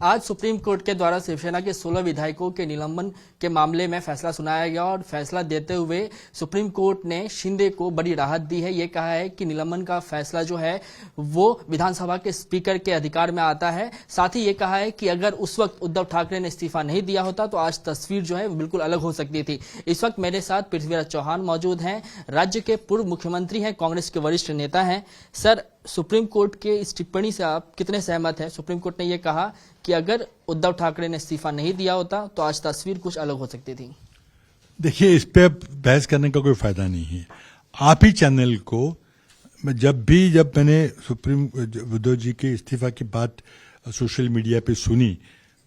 आज supreme court के द्वारा शिवसेना के 16 विधायकों के निलंबन के मामले में फैसला सुनाया गया और फैसला देते हुए सुप्रीम कोर्ट ने शिंदे को बड़ी राहत दी है। ये कहा है कि निलंबन का फैसला जो है वो विधानसभा के स्पीकर के अधिकार में आता है। साथ ही ये कहा है कि अगर उस वक्त उद्धव ठाकरे ने इस्तीफा नहीं दिया होता तो आज तस्वीर जो है बिल्कुल अलग हो सकती थी। इस वक्त मेरे साथ पृथ्वीराज चौहान मौजूद हैं, राज्य के पूर्व मुख्यमंत्री हैं, कांग्रेस के वरिष्ठ नेता हैं। सर, सुप्रीम कोर्ट के इस टिप्पणी से आप कितने सहमत हैं? सुप्रीम कोर्ट ने यह कहा कि अगर उद्धव ठाकरे ने इस्तीफा नहीं दिया होता तो आज तस्वीर कुछ अलग हो सकती थी। देखिए, इस पे बहस करने का कोई फायदा नहीं है। आप ही चैनल को जब मैंने सुप्रीम उद्धव जी के इस्तीफा की बात सोशल मीडिया पे सुनी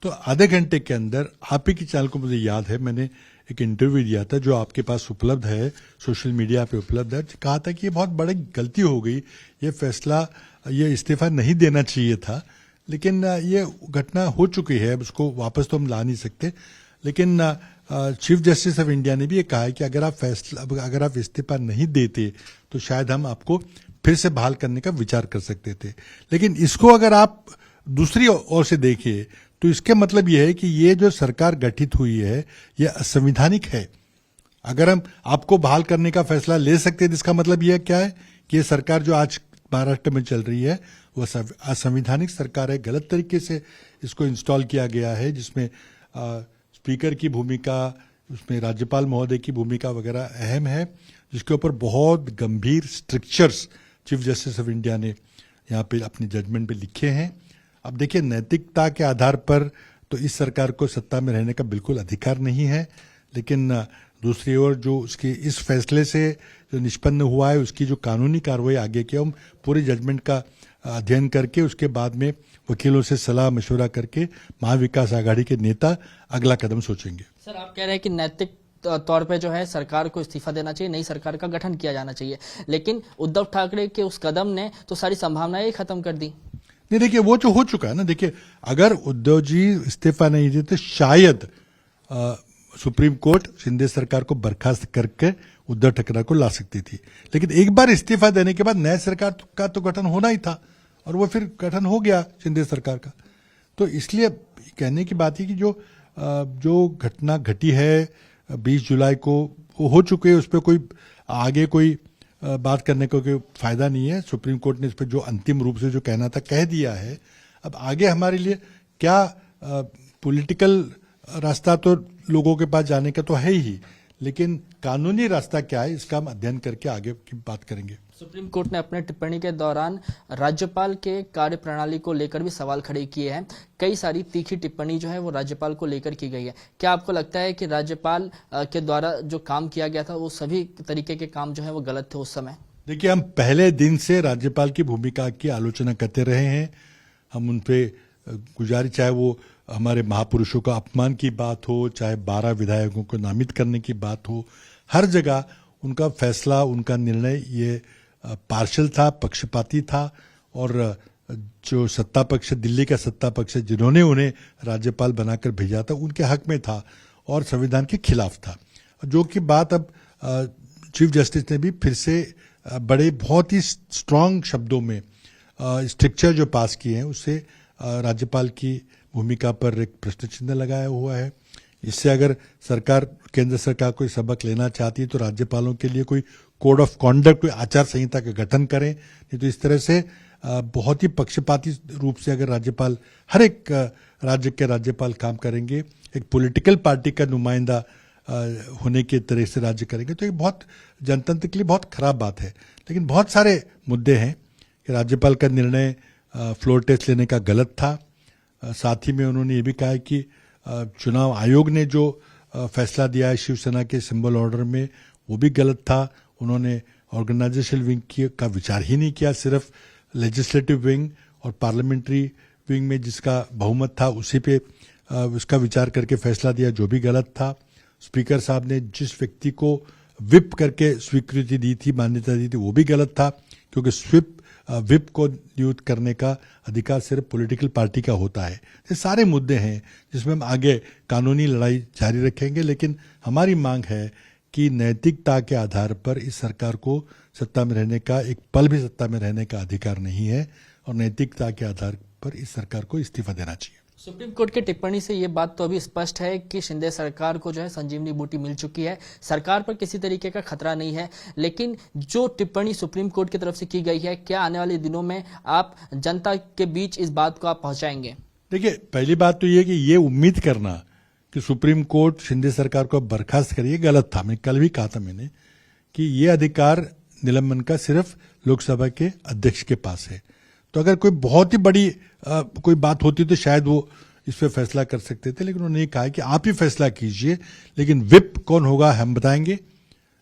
तो आधे घंटे के अंदर आप ही के चैनल को मुझे याद है मैंने एक इंटरव्यू दिया था जो आपके पास उपलब्ध है, सोशल मीडिया पे उपलब्ध है। कहा था कि ये बहुत बड़ी गलती हो गई, ये फैसला, ये इस्तीफा नहीं देना चाहिए था, लेकिन ये घटना हो चुकी है, उसको वापस तो हम ला नहीं सकते। लेकिन चीफ जस्टिस ऑफ इंडिया ने भी ये कहा है कि अगर आप इस्तीफा नहीं देते तो शायद हम आपको फिर से बहाल करने का विचार कर सकते थे। लेकिन इसको अगर आप दूसरी ओर से देखिए तो इसके मतलब यह है कि ये जो सरकार गठित हुई है ये असंवैधानिक है। अगर हम आपको बहाल करने का फैसला ले सकते हैं, इसका मतलब यह क्या है कि ये सरकार जो आज महाराष्ट्र में चल रही है वो असंवैधानिक सरकार है। गलत तरीके से इसको इंस्टॉल किया गया है, जिसमें स्पीकर की भूमिका, उसमें राज्यपाल महोदय की भूमिका वगैरह अहम है, जिसके ऊपर बहुत गंभीर strictures chief justice of India ने यहाँ पे अपनी जजमेंट पे लिखे हैं। अब देखिए, नैतिकता के आधार पर तो इस सरकार को सत्ता में रहने का बिल्कुल अधिकार नहीं है, लेकिन दूसरी ओर जो उसके इस फैसले से जो निष्पन्न हुआ है उसकी जो कानूनी कार्रवाई आगे की, हम पूरे जजमेंट का अध्ययन करके उसके बाद में वकीलों से सलाह मशवरा करके महाविकास आघाड़ी के नेता अगला कदम सोचेंगे। सर, आप कह रहे हैं कि नैतिक तौर पे जो है सरकार को इस्तीफा देना चाहिए, नई सरकार का गठन किया जाना चाहिए, लेकिन उद्धव ठाकरे के उस कदम ने तो सारी संभावनाएं खत्म कर दी। नहीं, देखिए, वो जो हो चुका है ना, देखिए, अगर उद्धव जी इस्तीफा नहीं देते शायद सुप्रीम कोर्ट शिंदे सरकार को बर्खास्त करके उद्धव ठाकरे को ला सकती थी। लेकिन एक बार इस्तीफा देने के बाद नया सरकार का तो गठन होना ही था और वो फिर गठन हो गया शिंदे सरकार का। तो इसलिए कहने की बात है कि जो घटना घटी है 20 जुलाई को वो हो चुके हैं, उस पर कोई आगे कोई बात करने का कोई फायदा नहीं है। सुप्रीम कोर्ट ने इस पर जो अंतिम रूप से जो कहना था कह दिया है। अब आगे हमारे लिए क्या पॉलिटिकल रास्ता तो लोगों के पास जाने का तो है ही, लेकिन कानूनी रास्ता क्या है इसका हम अध्ययन करके आगे की बात करेंगे। सुप्रीम कोर्ट ने अपने टिप्पणी के दौरान राज्यपाल के कार्यप्रणाली को लेकर भी सवाल खड़े किए हैं। कई सारी तीखी टिप्पणी जो है वो राज्यपाल को लेकर की गई है। क्या आपको लगता है कि राज्यपाल के द्वारा जो काम किया गया था वो सभी तरीके के काम जो है वो गलत थे उस समय? देखिए, हम पहले दिन से राज्यपाल की भूमिका की आलोचना करते रहे हैं। हम उन पे गुजारिश, चाहे वो हमारे महापुरुषों का अपमान की बात हो, चाहे 12 विधायकों को नामित करने की बात हो, हर जगह उनका फैसला, उनका निर्णय ये पार्शल था, पक्षपाती था। और जो सत्ता पक्ष, दिल्ली का सत्ता पक्ष जिन्होंने उन्हें राज्यपाल बनाकर भेजा था उनके हक में था और संविधान के खिलाफ था। जो कि बात अब चीफ जस्टिस ने भी फिर से बड़े बहुत ही स्ट्रांग शब्दों में स्ट्रिक्चर जो पास किए हैं उससे राज्यपाल की भूमिका पर एक प्रश्न चिन्ह लगाया हुआ है। इससे अगर सरकार, केंद्र सरकार कोई सबक लेना चाहती है तो राज्यपालों के लिए कोई कोड ऑफ कॉन्डक्ट, कोई आचार संहिता का गठन करें। नहीं तो इस तरह से बहुत ही पक्षपाती रूप से अगर राज्यपाल, हर एक राज्य के राज्यपाल काम करेंगे, एक पॉलिटिकल पार्टी का नुमाइंदा होने के तरह से राज्य करेंगे, तो ये बहुत जनतंत्र के लिए बहुत खराब बात है। लेकिन बहुत सारे मुद्दे हैं कि राज्यपाल का निर्णय फ्लोर टेस्ट लेने का गलत था। साथ ही में उन्होंने ये भी कहा कि चुनाव आयोग ने जो फैसला दिया है शिवसेना के सिंबल ऑर्डर में वो भी गलत था। उन्होंने ऑर्गेनाइजेशन विंग का विचार ही नहीं किया, सिर्फ लेजिस्लेटिव विंग और पार्लियामेंट्री विंग में जिसका बहुमत था उसी पे उसका विचार करके फैसला दिया, जो भी गलत था। स्पीकर साहब ने जिस व्यक्ति को विप करके स्वीकृति दी थी, मान्यता दी थी, वो भी गलत था, क्योंकि विप को नियुक्त करने का अधिकार सिर्फ पॉलिटिकल पार्टी का होता है। ये सारे मुद्दे हैं जिसमें हम आगे कानूनी लड़ाई जारी रखेंगे, लेकिन हमारी मांग है कि नैतिकता के आधार पर इस सरकार को सत्ता में रहने का, एक पल भी सत्ता में रहने का अधिकार नहीं है और नैतिकता के आधार पर इस सरकार को इस्तीफा देना चाहिए। सुप्रीम कोर्ट की टिप्पणी से ये बात तो अभी स्पष्ट है कि शिंदे सरकार को जो है संजीवनी बूटी मिल चुकी है, सरकार पर किसी तरीके का खतरा नहीं है। लेकिन जो टिप्पणी सुप्रीम कोर्ट की तरफ से की गई है, क्या आने वाले दिनों में आप जनता के बीच इस बात को आप पहुंचाएंगे? देखिए, पहली बात तो ये कि ये उम्मीद करना कि सुप्रीम कोर्ट शिंदे सरकार को बर्खास्त करे, गलत था। मैं कल भी कहा था मैंने कि ये अधिकार निलंबन का सिर्फ लोकसभा के अध्यक्ष के पास है। तो अगर कोई बहुत ही बड़ी कोई बात होती तो शायद वो इस पर फैसला कर सकते थे, लेकिन उन्होंने कहा कि आप ही फैसला कीजिए, लेकिन विप कौन होगा हम बताएंगे,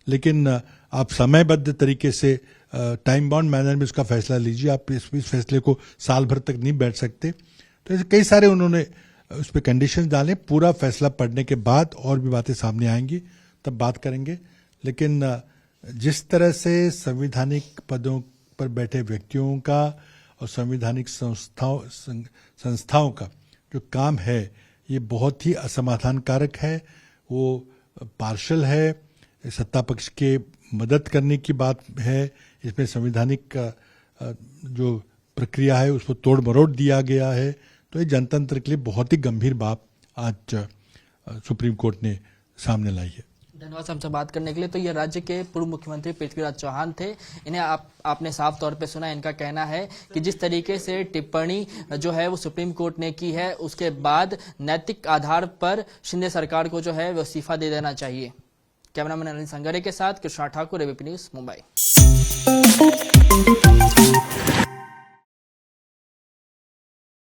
लेकिन आप समयबद्ध तरीके से टाइम बाउंड मैनर में उसका फैसला लीजिए। आप इस फैसले को साल भर तक नहीं बैठ सकते। तो ऐसे कई सारे उन्होंने उस पर कंडीशंस डाले। पूरा फैसला पढ़ने के बाद और भी बातें सामने आएंगी, तब बात करेंगे। लेकिन जिस तरह से संवैधानिक पदों पर बैठे व्यक्तियों का और संवैधानिक संस्थाओं का जो काम है, ये बहुत ही असमाधानकारक है। वो पार्शल है, सत्ता पक्ष के मदद करने की बात है। इसमें संवैधानिक जो प्रक्रिया है उसको तोड़ मरोड़ दिया गया है। तो ये जनतंत्र के लिए बहुत ही गंभीर बात आज सुप्रीम कोर्ट ने सामने लाई है। धन्यवाद हमसे बात करने के लिए। तो ये राज्य के पूर्व मुख्यमंत्री पृथ्वीराज चौहान थे। इन्हें आपने साफ तौर पे सुना। इनका कहना है कि जिस तरीके से टिप्पणी जो है वो सुप्रीम कोर्ट ने की है, उसके बाद नैतिक आधार पर शिंदे सरकार को जो है वो इस्तीफा दे देना चाहिए। कैमरामैन अनिल संगरे के साथ कृष्णा ठाकुर, एबीपी न्यूज, मुंबई।